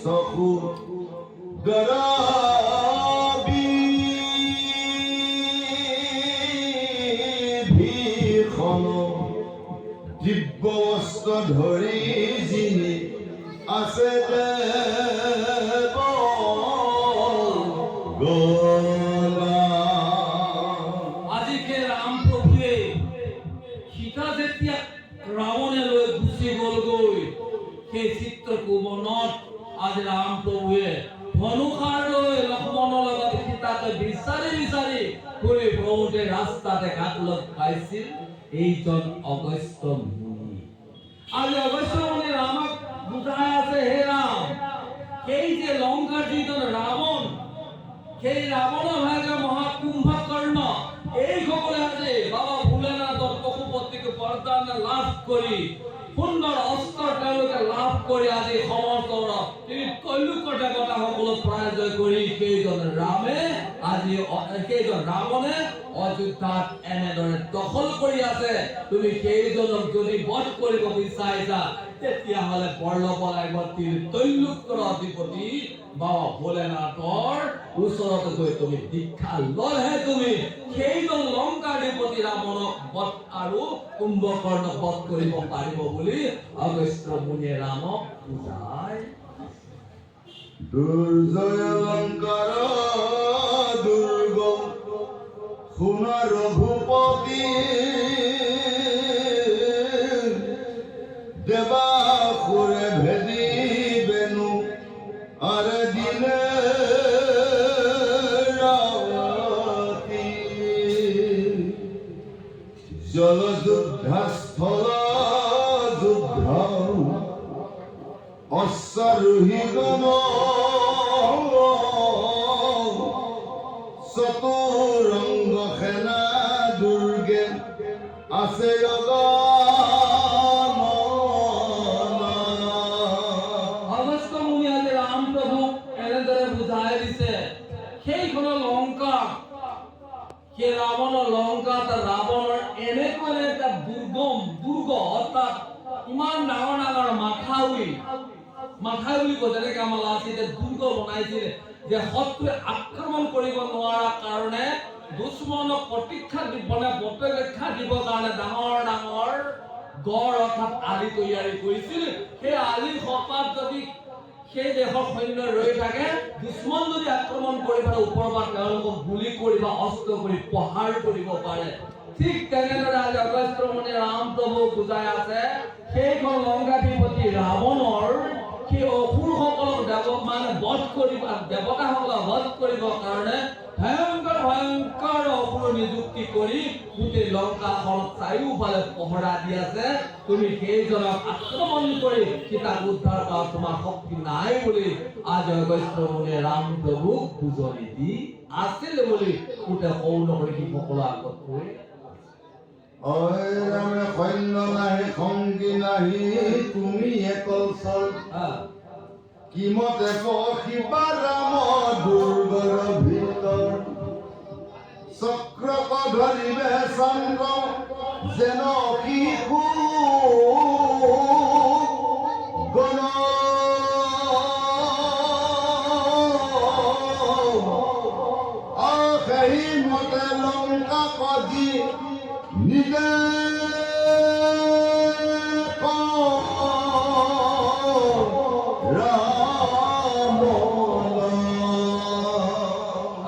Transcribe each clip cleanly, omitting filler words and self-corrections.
চকু গৰাবী ভীষণ দিব্য অস্ত্ৰ ধৰি যিনি আছে দেৱ গলা। আজি সেই ৰাম প্ৰভুৱে সীতা যেতিয়া ৰাৱণে লৈ গুচি গ'লগৈ, সেই চিত্ৰটো মনত আজি ৰাম প্ৰভুৱে ধনুষাৰ লৈ লক্ষ্মণৰ লগত সীতাকে বিচাৰি বিচাৰি ঘূৰি ফুৰোতে ৰাস্তাতে ঘাট লগ পাইছিল এইজন অগস্ত্য মুনি। আজি অগস্ত্য মুনি ৰামক বুজাই আছে, হে ৰাম, সেই যে লংকাৰ যিজন ৰাৱণ, সেই ৰাৱণৰ ভাগে মহাকুম্ভকৰ্ণ, এইসকলে আজি বাবা ভোলেনাথৰ পশুপতিকে বৰদান লাভ কৰি সুন্দৰ অস্ত্ৰ তেওঁলোকে লাভ কৰি আজি সমস্ত কৈলোকৰ দেৱতাসকলক পৰাজয় কৰি সেইজন ৰাৱণে অযোধ্যাত এনেদৰে দখল কৰি আছে। তুমি সেইজনক যদি বধ কৰিব বিচাৰিছা তেতিয়াহ'লে বৰ ল'ব লাগিব কৈলোকৰ অধিপতি বাবা ভোলেনাথৰ ওচৰতে গৈ তুমি দীক্ষা ললেহে তুমি সেইজন লংকাধিপতি ৰাৱণক বধ আৰু কুম্ভকৰ্ণক বধ কৰিব পাৰিব বুলি অগস্ত্য মুনিয়ে ৰামক বুজায়। দুৰ্জয় লংকাৰ দুৰ্গ শুনা ৰঘুপতি দেৱাসুৰে ভেদি বেনু আৰে দিনে ৰাতি জলযোদ্ধা স্থল যুদ্ধ অশ্বাৰোহী গণ চতুৰংগ সেনা দুৰ্গে আছে অগস্ত্য মুনি আজি ৰাম প্ৰভুক এনেদৰে বুজাই দিছে, সেইখনৰ লংকা, সেই ৰাৱণৰ লংকা, ৰাৱণৰ এনেকুৱা এটা দুৰ্গ, অৰ্থাৎ ইমান ডাঙৰ ডাঙৰ মাথাউৰি বুলি কয়, যেনেকে আমাৰ লাচিতে দুৰ্গ বনাইছিল যে শত্ৰুৱে আক্ৰমণ কৰিব নোৱাৰা কাৰণে দুশ্মনক প্ৰতিৰক্ষা দিবৰ কাৰণে ডাঙৰ ডাঙৰ গড় অৰ্থাৎ আলি তৈয়াৰী কৰিছিল। সেই আলিৰ সপাত যদি সেই দেশৰ সৈন্য ৰৈ থাকে, দুশ্মন যদি আক্ৰমণ কৰি পাৰে ওপৰৰ পৰা তেওঁলোকক গুলি কৰি বা অস্ত্ৰ কৰি প্ৰহাৰ কৰিব পাৰে। ঠিক তেনেদৰে আজি অগস্ত্য মুনি ৰাম প্ৰভু বুজাই আছে, সেইখন লংকাধিপতি ৰাৱণৰ সেই অসুৰসকলক বধ কৰিব, দেৱতাসকলক বধ কৰিবৰ কাৰণে ভয়ংকৰ অসুৰ নিযুক্তি কৰি গোটেই লংকাখন চাৰিওফালে পহৰা দি আছে। তুমি সেইজনক আক্ৰমণ কৰি সীতাক উদ্ধাৰ কৰা তোমাৰ শক্তি নাই বুলি আজি অগস্ত্য মুনিয়ে ৰাম প্ৰভুক বুজনি দি আছিল বুলি গোটেই সৌনকৰী সকলৰ আগত কৈ অয় ৰামে সৈন্য নাহি সংগী নাহি তুমি একল চল কিমতে পখিবা ৰাম দুৰ্গৰ ভিতৰ চক্ৰক ধৰিবে চন্দ্ৰ যেন শিশু গণ সেই মতে লংকা পজি নিজে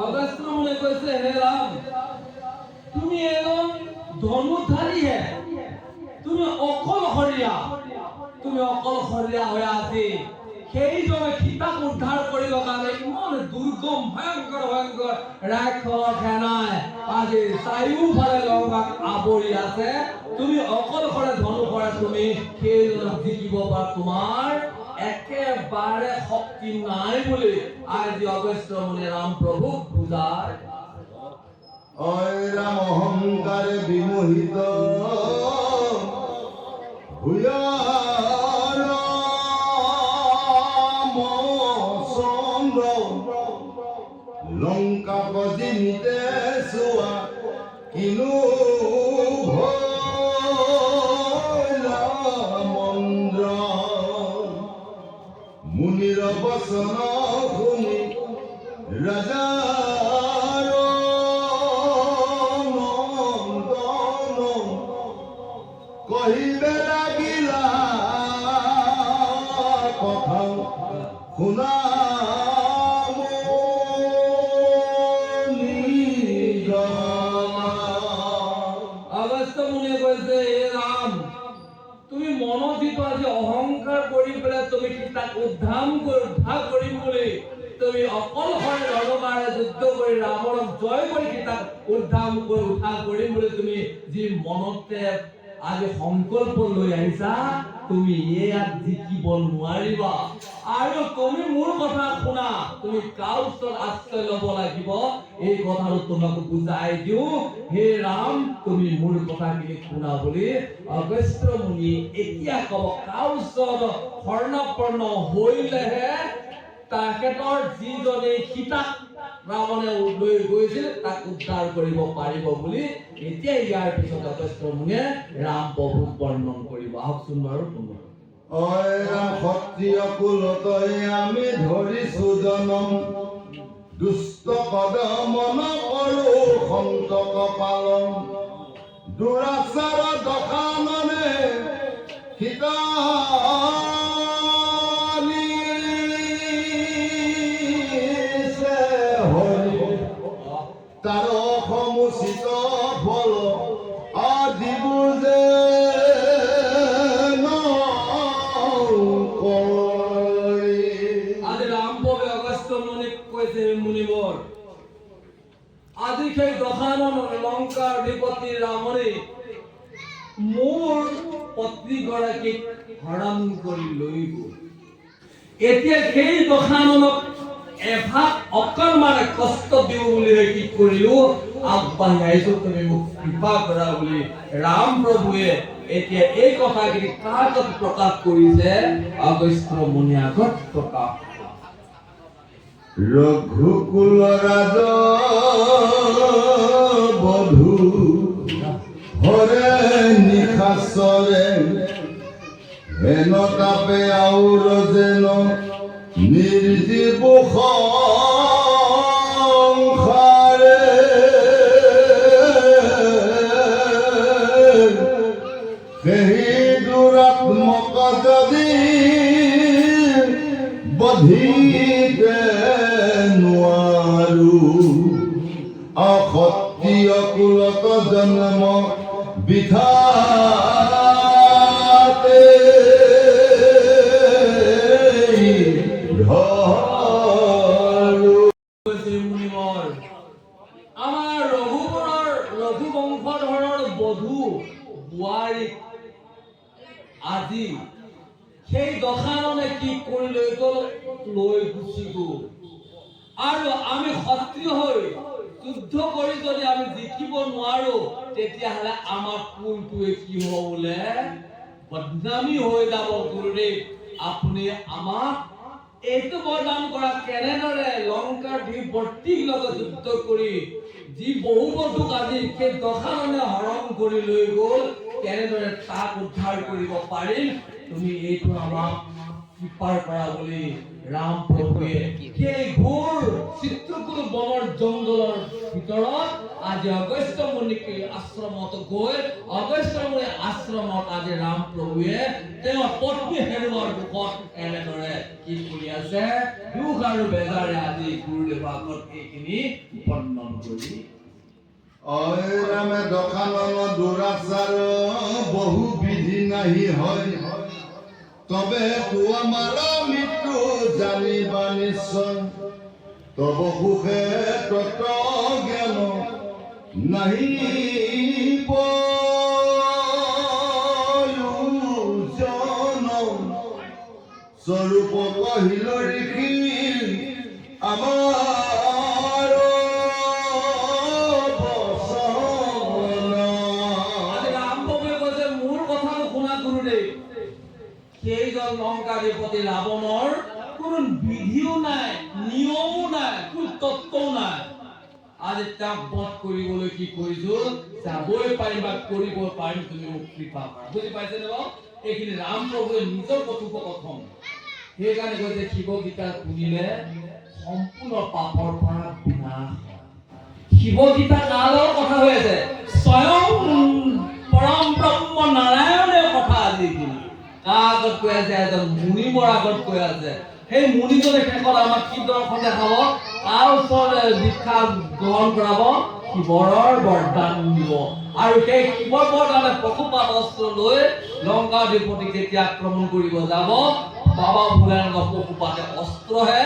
অগস্ত্য মুনি কৈছে, হে ৰাম, তুমি এজন ধনুধাৰীহে, তুমি অকলশৰীয়া হৈ আজি সেইজনে সীতাক উদ্ধাৰ কৰিবৰ কাৰণে ইমান দুৰ্গম ভয়ংকৰ ৰাক্ষস সেনাই আজি চাৰিওফালে লংকাক আৱৰি আছে। তুমি অকলশৰে ধনুষৰে তুমি সেইজনক জিকিব পৰা তোমাৰ একেবাৰে শক্তি নাই বুলি আজি অগস্ত্য মুনি ৰাম প্ৰভুক বুজায়। অয় ৰাম অহংকাৰে বিমোহিত লংকা বজি নিতে চোৱা কিনো মন্দ্ৰ মুনিৰ বচন শুনি ৰাজাৰ নন্দন কহিবে লাগিলা কথা শুনা অগস্ত্য মুনিয়ে কৈছে, হে ৰাম, তুমি মনত যিটো আজি অহংকাৰ কৰি পেলাই তুমি তাক উদ্ধাৰ কৰিম বুলি তুমি অকলশৰে ৰণকাৰে যুদ্ধ কৰি ৰাৱণক জয় কৰি তাক উদ্ধাৰ কৰিম বুলি তুমি যি মনতে আজি সংকল্প লৈ আহিছা, তুমি ইয়াত জিকিব নোৱাৰিবা। আৰু তুমি মোৰ কথা শুনা, তুমি কাৰ ওচৰত আশ্ৰয় ল'ব লাগিব এই কথাটো তোমাক বুজাই দিওঁ। হে ৰাম, তুমি মোৰ কথাখিনি শুনা বুলি অগস্ত্য মুনি এতিয়া কব কাৰ ওচৰত শৰণাপন্ন হৈলেহে তেখেতৰ যিজনে সীতাক ৰাৱণে লৈ গৈছিল তাক উদ্ধাৰ কৰিব পাৰিব বুলি এতিয়া ইয়াৰ পিছত অগস্ত্য মুনিয়ে ৰাম প্ৰভুক বৰ্ণন কৰিব। আহকচোন বাৰু তোমাৰ অয় ৰাম, ক্ষত্ৰিয় কুলতই আমি ধৰিছো জনম, দুষ্ট কদমন কৰো সন্তক পালন, দুৰাচাৰ দশাননে সীতা তাৰ সমুচিত ফল আদিবোৰ যে আজি ৰাম প্ৰভুৱে অগস্ত্য মুনিক কৈছে, মুনিবৰ, আজি সেই দশানন লংকাৰ অধিপতি ৰাৱণে মোৰ পত্নী গৰাকীক হৰণ কৰি লৈ গ'ল। এতিয়া সেই দশাননক এভাগ অকণমান কষ্ট দিওঁ বুলি কি কৰিলো, আগবাঢ়ি আহিছো, তুমি মোক কৃপা কৰা বুলি ৰাম প্ৰভুৱে এতিয়া এই কথাখিনি কাৰ আগত প্ৰকাশ কৰিছে, অগস্ত্য মুনিৰ আগত প্ৰকাশ। ৰঘুকুল ৰাজ বধূ হৰে নিশাচৰে হেন তাপে আউৰ যেন নিৰ্জীৱ সংসাৰে সেই দুৰাত্মক যদি বধিতে নোৱাৰো, অক্ষত্ৰিয় কুলত জন্ম বিধাতে মুনিবৰ, আমাৰ ৰঘুবংশধৰৰ বধূ বোৱাৰীক আজি সেই দশাননে কি কৰি লৈ গ'ল, লৈ গুচি গ'ল। আৰু আমি ক্ষত্ৰিয় হৈ যুদ্ধ কৰি যদি আমি জিকিব নোৱাৰো, তেতিয়াহ'লে আমাৰ কুলটোৱে কি হ'ব বোলে, বদনামী হৈ যাব। গুৰুদেৱ, আপুনি আমাক এইটো বৰদান কৰা, কেনেদৰে লংকাৰ বৰ্তিৰ লগত যুদ্ধ কৰি যি বহু বধূক আজি সেই দশাননে হৰণ কৰি লৈ গ'ল, কেনেদৰে তাক উদ্ধাৰ কৰিব পাৰিম, তুমি এইটো আমাক কৃপাৰ কৰা বুলি ৰাম প্ৰভুৱে সেই ঘোৰ চিত্ৰকূট বনৰ জংঘলৰ ভিতৰত আজি অগস্ত্য মুনিক আশ্ৰমত গৈ অগস্ত্য মুনিৰ আশ্ৰমত আজি ৰাম প্ৰভুৱে তেওঁৰ পত্নী হেৰুৱাৰ দুখত এনেদৰে কি কৰি আছে, দুখ আৰু বেজাৰে আজি গুৰুদেৱৰ আগত এইখিনি বৰ্ণন কৰি। অয় ৰামে দশানন দুৰাচাৰ বহু বিধি নাহি হয়, তবে তু আমাৰ মৃত্যু জানিবা নিশ্চয়, তব সুখে তত জ্ঞান নাহি প্ৰয়োজন, স্বৰূপ কহিল ঋষি আমাৰ সেইজন লংকাধিপতি ৰাৱণৰ কোনো বিধিও নাই, নিয়মো নাই, কোনো তত্ত্বও নাই। আজি তাক বধ কৰিবলৈ কি কৰিছো, যাবই পাৰিম বা কৰিব পাৰিম, তুমি মোক কৃপা কৰা। বুজি পাইছে নে? এইখিনি ৰাম প্ৰভুৱে নিজৰ কথোপকথন। সেইকাৰণে কৈছে শিৱ গীতা শুনিলে সম্পূৰ্ণ পাপৰ পৰা বিনাশ হয়। শিৱ গীতা কালৰ কথা হৈ আছে, স্বয়ং পৰম ব্ৰহ্ম নাৰায়ণে কথা আজি কাৰ আগত কৈ আছে, এজন মুনিমৰ আগত কৈ আছে। সেই মুনিজনে শেষত আমাক কি দৰ্শন দেখাব, কাৰ ওচৰত দীক্ষা গ্ৰহণ কৰাব, শিৱৰৰ বৰদান দিব। আৰু সেই শিৱৰ বৰদানে পশুপাত অস্ত্ৰ লৈ লংকাধিপতি যেতিয়া আক্ৰমণ কৰিব যাব, বাবা ভোলেনাথৰ পশুপাতে অস্ত্ৰহে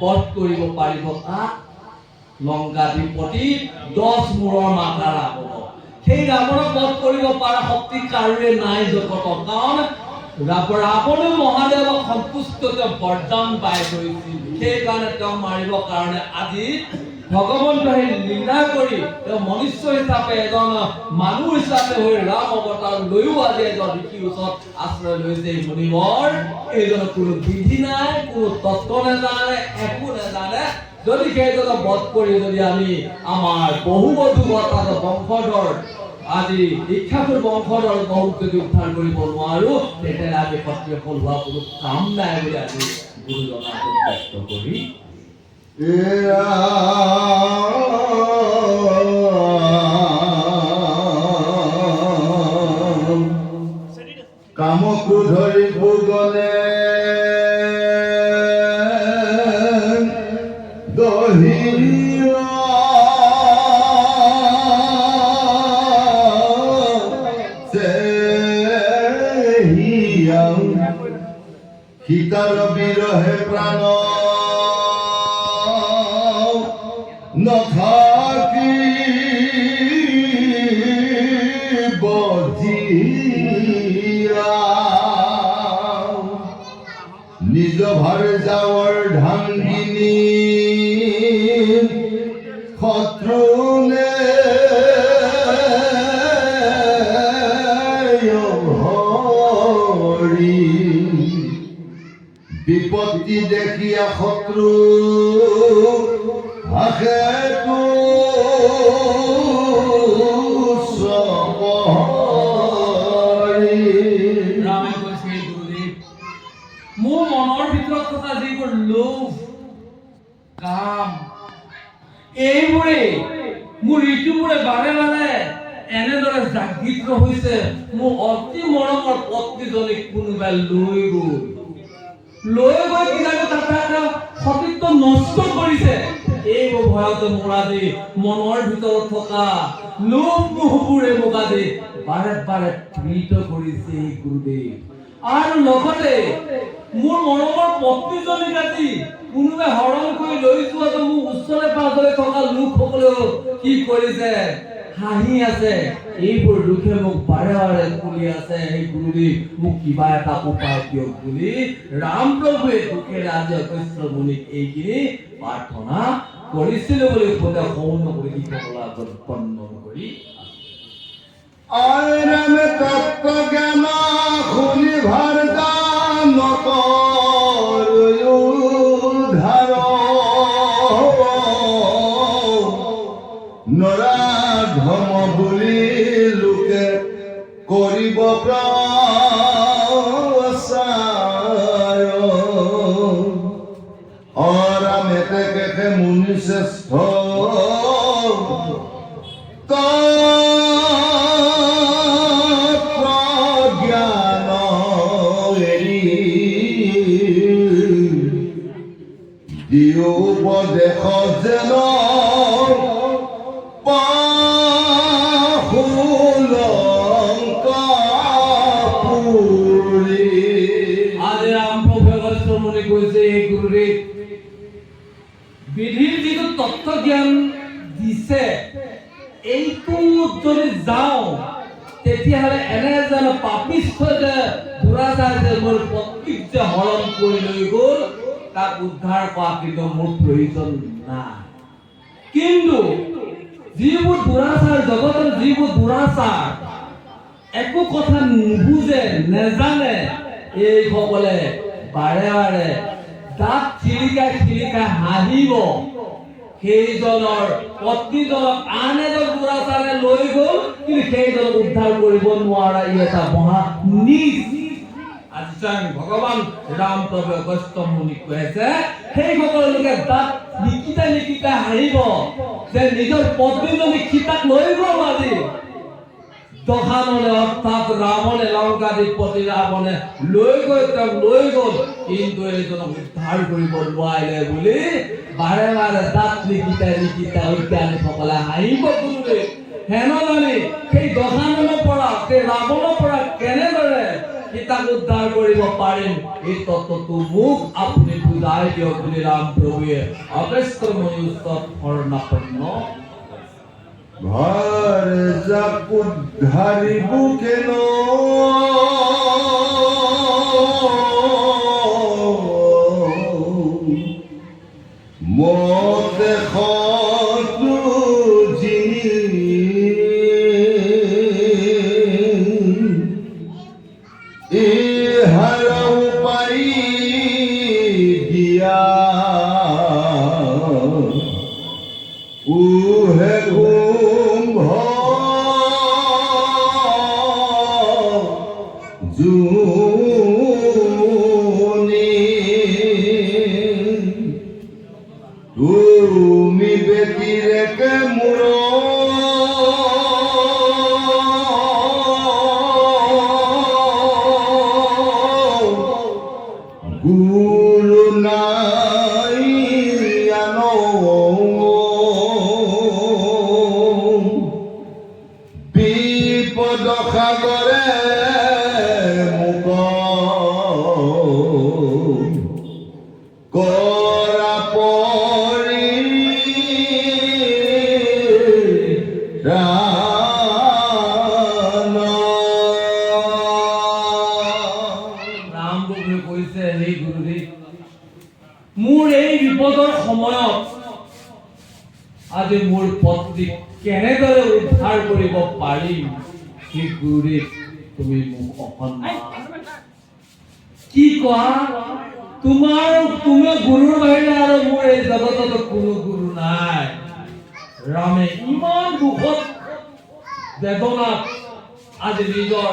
বধ কৰিব পাৰিব তাক, লংকাধিপতি 10 মূৰৰ মাথা ৰাৱণ। সেই ৰাৱণক বধ কৰিব পৰা শক্তি কাৰোৰে নাই জগতত, কাৰণ ৰাৱণে মহাদেৱক সন্তুষ্ট বৰদান পাই গৈছিল। সেইকাৰণে তেওঁ মাৰিবৰ কাৰণে আজি ভগৱন্তই লীলা কৰি তেওঁ মনুষ্য হিচাপে এজন মানুহ হিচাপে হৈ ৰাম অৱতাৰ লৈও আজি এজন ঋষিৰ ওচৰত আশ্ৰয় লৈছে। মুনিবৰ এইজনৰ কোনো বিধি নাই, কোনো তত্ত্ব নাজানে, একো নাজানে। যদি সেইজনক বধ কৰি যদি আমি আমাৰ বহুবধূ বংশধৰ আজি দীক্ষাপুৰ বংশধৰ বহুত যদি উদ্ধাৰ কৰিব নোৱাৰো, তেতিয়াহ'লে আমি ক্ষত্ৰিয় ফল হোৱা কোনো কাম নাই বুলি আজি গুৰুজনাক ব্যক্ত কৰি কাম ক্ৰোধৰি ভোগনে সীতাৰ বিৰহে প্ৰাণ নথাকি বধিৰা নিজ ভাৰে যাওয়াৰ ঢাঙ্গিনী শত্ৰুনে বিপত্তি দেখিয়া শত্ৰু হাসে ৰামে কৈছে, গুৰুদেৱ মোৰ মনৰ ভিতৰত থকা যিবোৰ লোভ কাম এইবোৰে মোৰ ঋতুবোৰে বাৰে বাৰে এনেদৰে জাগৃত হৈছে। মোৰ অতি মৰমৰ পত্নীজনীক কোনোবাই লৈ গৈ কিজানি তাতে সতীত্ব নষ্ট কৰিছে। এইবোৰ ভয়তে মোৰ আজি মনৰ ভিতৰত থকা লোভ মোহবোৰে মোক আজি বাৰে বাৰে পীড়িত কৰিছে গুৰুদেৱ। আৰু লগতে মোৰ মৰমৰ পত্নীজনীক আজি কোনোবাই হৰণ কৰি লৈ যোৱাটো মোৰ ওচৰে পাজৰে থকা লোকসকলেও কি কৰিছে, হাঁহি আছে। এইবোৰ দুখে মোক বাৰে বাৰে কুলি আছে। সেই গুৰুদেৱ মোক কিবা এটা উপায় দিয়ক বুলি ৰাম প্ৰভুৱে দুখেৰে আজি কৃষ্ণ মুনিক এইখিনি প্ৰাৰ্থনা কৰিছিল বুলি কৈ সৌন কৰি শিক্ষকসকলৰ আগত বৰ্ণন কৰি আইৰামে তত্ত্ব জ্ঞান শুনি ভাৰদান ধাৰ নৰাধম বুলি লোকে কৰিব প্ৰচাৰ অৰামেতে কেখে মুনি শ্ৰেষ্ঠ জ্ঞান এৰি দিও উপদেশ যেন আজি ৰাম প্ৰভুৱে কৃষ্ণ মুনি কৈছে, গুৰুদেৱ বিধিৰ যিটো তত্ত্ব জ্ঞান দিছে এইটো যদি যাওঁ তেতিয়াহ'লে এনে যেন পাপিষ্ঠ যে দুৰাচাৰ যে মোৰ পত্নীক যে হৰণ কৰি লৈ গ'ল তাক উদ্ধাৰ কৰা কিন্তু মোৰ প্ৰয়োজন নাই। কিন্তু যিবোৰ দুৰাচাৰ জগতৰ যিবোৰ দুৰাচাৰ একো কথা নুবুজে নেজানে, এইসকলে বাৰে বাৰে দাঁত খিৰিকাই হাঁহিব। সেইজনৰ পত্নীজনক আন এজন দুৰাচাৰে লৈ গ'ল, কিন্তু সেইজনক উদ্ধাৰ কৰিব নোৱাৰা ই এটা মহা নীচ আজি স্বয়ং ভগৱান ৰাম প্ৰভু অগস্ত্য মুনিক কৈছে সেই সকলো লোকে দাঁত নিকিতা হাৰিব যে নিজৰ পত্নীজনী সীতাক লৈ গ'ল আজি দশানলে অৰ্থাৎ ৰাৱণে লংকাধিপতি ৰাৱণে লৈ গ'ল কিন্তু এইজনক উদ্ধাৰ কৰিব নোৱাৰিলে বুলি বাৰে বাৰে দাঁত নিকিতা অজ্ঞানীসকলে হাঁহিব গুৰুদেৱ হেন জানি সেই দশাননৰ পৰা সেই ৰাৱণৰ পৰা কেনেদৰে সীতাক উদ্ধাৰ কৰিব পাৰিম এই তত্ত্বটো মোক আপুনি বুজাই দিয়ক বুলি ৰাম প্ৰভুৱে অগস্ত্য মুনি ওচৰত শৰণাপন্ন ঘর উদ্ধারিবু কেন মতে খতু জিনি ইহারাও পাই দিয়া উহে কুম্ভ জুনি তুমি ব্যতিরেকে মূর গুরু নাই আনো বিপদ সাগরে মুখ কৰা পৰি ৰাম প্ৰভুৱে কৈছে হে গুৰুদেৱ মোৰ এই বিপদৰ সময়ত আজি মোৰ পত্নীক কেনেদৰে উদ্ধাৰ কৰিব পাৰিম সেই গুৰুদেৱ তুমি মোক অসন্মান কি কোৱা তুমি গুৰুৰ বাহিৰে আৰু মোৰ এই জগতত কোনো গুৰু নাই ৰামে ইমান দুখত বেদনাত আজি নিজৰ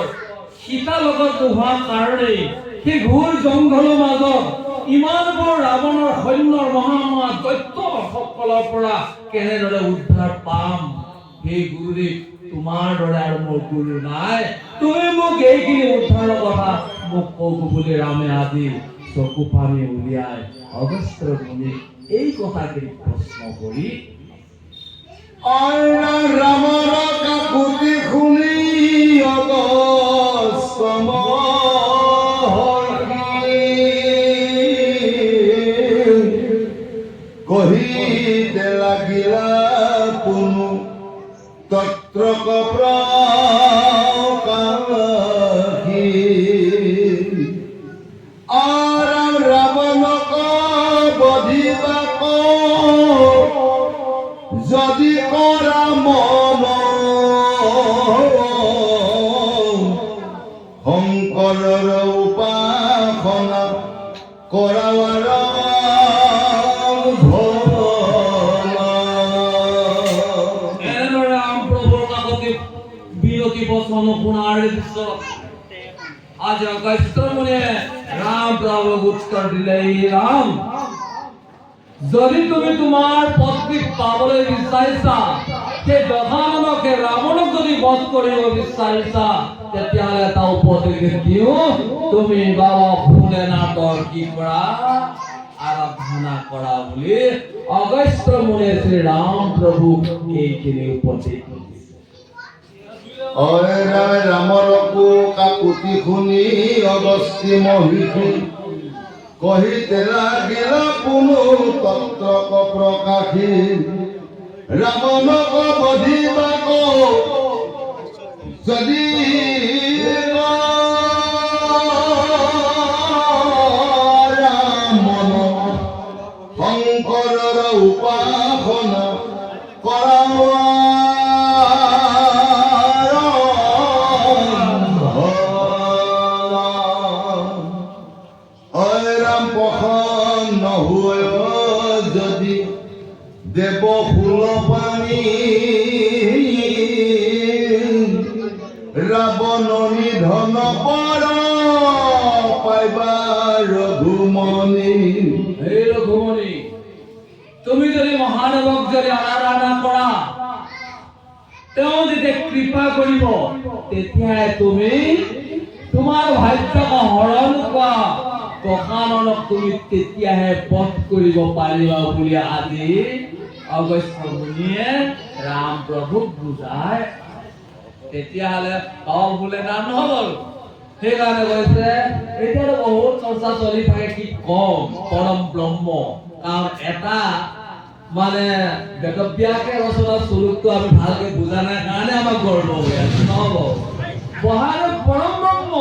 সীতা লগত নোহোৱা কাৰণেই সেই ঘোৰ জংঘলৰ মাজত ইমানবোৰ ৰাৱণৰ সৈন্যৰ মহা দৈত্যসকলৰ পৰা কেনেদৰে উদ্ধাৰ পাম সেই গুৰুদেৱ তোমাৰ দৰে আৰু মোৰ গুৰু নাই তুমি মোক এইখিনি উদ্ধাৰৰ কথা মোক কব বুলি ৰামে আজি চকু পানী উলিয়াই অগস্ত্য মুনিক এই কথাখিনি প্ৰশ্ন কৰি ৰামৰ কাকুতি শুনি অগস্ত্য কহিতে লাগিলা কোনো তত্ৰ প্ৰকাশী আৰ ৰাবণক বধিবাক যদি কৰা মন শংকৰৰ উপাসনা কৰাৰ এনেদৰে ৰাম প্ৰভুৰ কাকতি বিৰতি বচন শুনাৰ পিছত আজি অগস্ত্য মুনিয়ে ৰাম প্ৰভুক উত্তৰ দিলে ৰাম যদি তুমি তোমাৰ পত্নীক পাবলৈ বিচাৰিছা সেই দশাননক ৰাৱণক যদি বধ কৰিব বিচাৰিছা তেতিয়াহ'লে এটা উপদেশ দিওঁ তুমি বাবা ভোলেনাথৰ কি কৰা আৰাধনা কৰা বুলি অগস্ত্য মুনিয়ে শ্ৰী ৰাম প্ৰভুক এইখিনি উপদেশ ৰামৰকো কাকুতি শুনি অগস্ত্য মহিষী কহিতে লাগিলা কোনো তত্ত্ব প্ৰকাশী ৰাৱণক বধিবাক যদি ৰামন শংকৰৰ উপাসনা ৰাম প্ৰসন্ন হৈ যদি দেৱ ফুল পানী ৰাৱণ নিধন কৰ পাইবা ৰঘুমণি। হে ৰঘুমণি, তুমি যদি মহাদেৱক যদি আৰাধনা কৰা, তেওঁ যেতিয়া কৃপা কৰিব, তেতিয়াহে তুমি তোমাৰ ভাগ্যক হৰণ কৰা দশাননক তুমি তেতিয়াহে বধ কৰিব পাৰিবা বুলি আজি অগস্ত্য মুনিয়ে ৰাম প্ৰভুক বুজাই। তেতিয়াহ'লে ভোলেনাথ নহ'ল। সেইকাৰণে কৈছে এতিয়াতো বহুত চৰ্চা চলি থাকে, কি কম পৰম ব্ৰহ্ম, কাৰণ এটা মানে বেদব্যাসে ৰচনা স্বৰূপটো আমি ভালকে বুজা নাই কাৰণে আমাক গৰ্ব হৈ আছে, নহ'ব। বহাগত পৰম ব্ৰহ্ম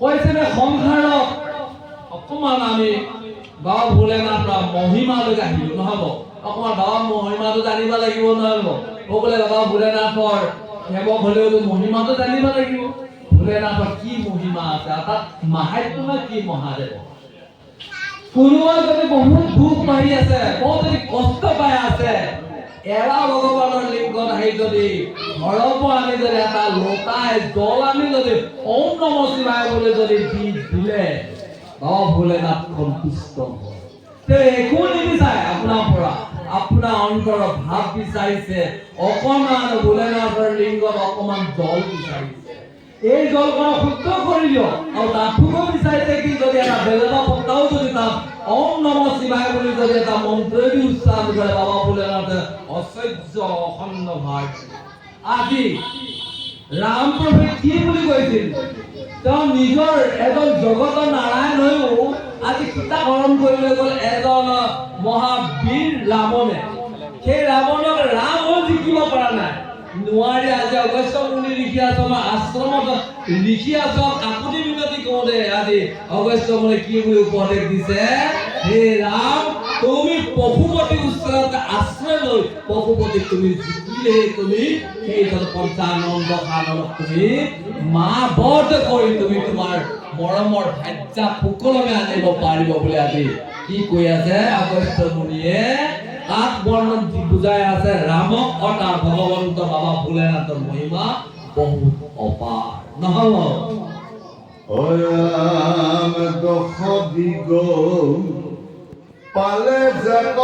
কৈছে যে সংসাৰত অকমান আমি বাবা ভোলেনাথৰ মহিমালৈ আহিলো, নহ'ব। অকমান বাবা মহিমাটো জানিব লাগিব, নহ'ব। বোলে বাবা ভোলেনাথৰ সেৱক হ'লেও মহিমাটো জানিব লাগিব। ভোলেনাথৰ কি মহিমা আছে, তাত মাহাত্ম্য কি মহাদেৱ। কোনোবা যদি বহুত দুখ মাৰি আছে, বহুত যদি কষ্ট পাই আছে, এৰা ভগৱানৰ লিংগত আহি যদি ঘৰৰ পৰা আনি যদি এটা লোটাই জল আনি যদি ওম নম শিৱায় বুলি যদি দি দিলে, বাবা ভোলেনাথ সন্তুষ্ট হয়। তেওঁ একো নিবিচাৰে আপোনাৰ পৰা, আপোনাৰ অন্তৰৰ ভাৱ বিচাৰিছে, অকণমান ভোলেনাথৰ লিংগত অকণমান জল বিচাৰিছে। এই জলকণ শুদ্ধ কৰি দিয়ক, আৰু তাত থুব বিচাৰিছে কি যদি এটা বেলেগ সত্তাও যদি তাত ওম নম শিৱায় বুলি যদি এটা মন্ত্ৰই উচ্চাৰণ কৰে, বাবা ভোলেনাথে অসহ্য অখণ্ড ভাৰ। আজি ৰাম প্ৰভুৱে কি বুলি কৈছিল, তেওঁ নিজৰ এজন জগতৰ নাৰায়ণ হৈও আজি সীতা হৰণ কৰিবলৈ গ'ল এজন মহাবীৰ ৰাৱণে। সেই ৰাৱণক ৰাম হৈ জিকিব পৰা নাই, নোৱাৰি। আজি অগস্ত্য মুনি লিখি আছ আশ্ৰমত লিখি আছ, কাকুতি মিনতি কৰোঁতে আজি অগস্ত্য মুনি কি বুলি উপদেশ দিছে, হে ৰাম, তুমি পশুপতি ওচৰত আশ্ৰয় লৈ পশুপতি তুমি জিকিলেহে তুমি সেইজন পঞ্চানন্দ কানক তুমি মা বধ কৰি তুমি তোমাৰ মৰমৰ ভাজ্যা সুকলমে আনিব পাৰিব বুলি আজি কি কৈ আছে অগস্ত্য মুনিয়ে। তাত বৰ্ণন বুজাই আছে ৰামক অৰ্থাৎ ভগৱন্ত বাবা ভোলেনাথৰ মহিমা বহুত অপাৰ, নহ'ব। ৰাম দশ দিগ পালে যাব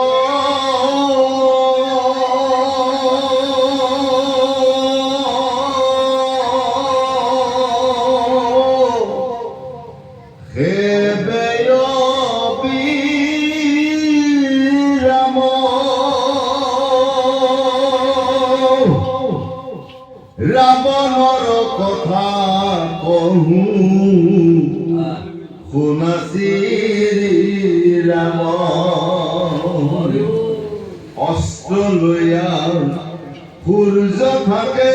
ৰাৱণৰ কথা কহো শুনাছি ৰাম, অস্ত্ৰ লৈয়া সূৰ্য থাকে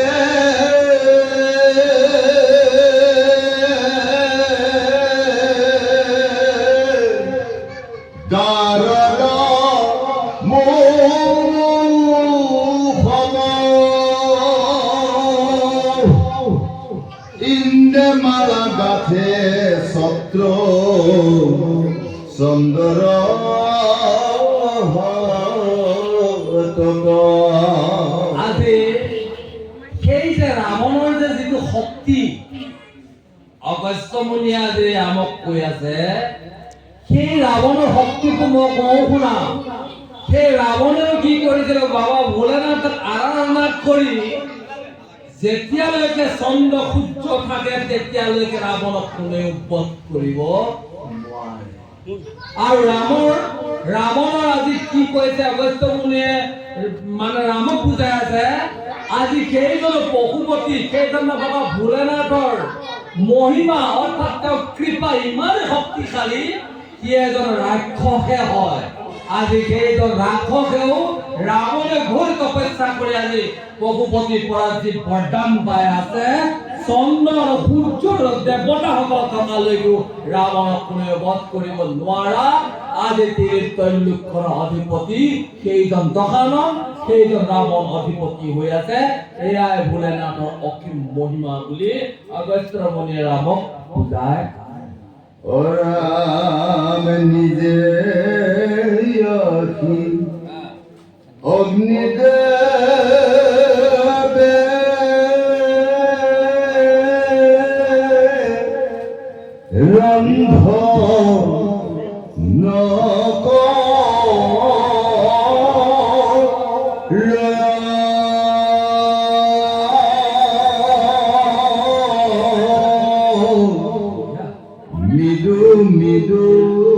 মালা গাথে ছত্ৰ সুন্দৰ আজি সেই যে ৰাৱণৰ যে যিটো শক্তি অগস্ত্য মুনিয়ে আজি আমাক কৈ আছে, সেই ৰাৱণৰ শক্তিটো মই কওঁ শুনা। সেই ৰাৱণেও কি কৰিছিল, বাবা ভোলেনাথক আৰাধনা কৰি যেতিয়ালৈকে চন্দ্ৰ সূৰ্য থাকে তেতিয়ালৈকে ৰাৱণক কোনেও বধ কৰিব নোৱাৰে। আৰু ৰাৱণৰ আজি কি কৈছে অগস্ত্য মুনিয়ে মানে ৰামক বুজাই আছে, আজি সেইজন পশুপতি সেইজন বাবা ভোলেনাথৰ মহিমা অৰ্থাৎ তেওঁৰ কৃপা ইমানেই শক্তিশালী, সি এজন ৰাক্ষসে হয়। আজি সেইজন ৰাক্ষসেও ৰাৱণে ঘোৰ তপস্যা কৰি আজি পশুপতিৰ পৰা যি বৰদান পাই আছে, চন্দ্ৰ আৰু সূৰ্যৰ দেৱতাসকল থকালৈকেও ৰাৱণক কোনেও বধ কৰিব নোৱাৰা আজি ত্ৰৈলোক্যৰ অধিপতি সেইজন দশানন, সেইজন ৰাৱণ অধিপতি হৈ আছে। এয়াই ভোলেনাথৰ অসীম মহিমা বুলি অগস্ত্য মুনিয়ে ৰামক বুজায়। ৰাম নিজে অগ্নিদেৱে ৰন্ধ মৃদু মৃদু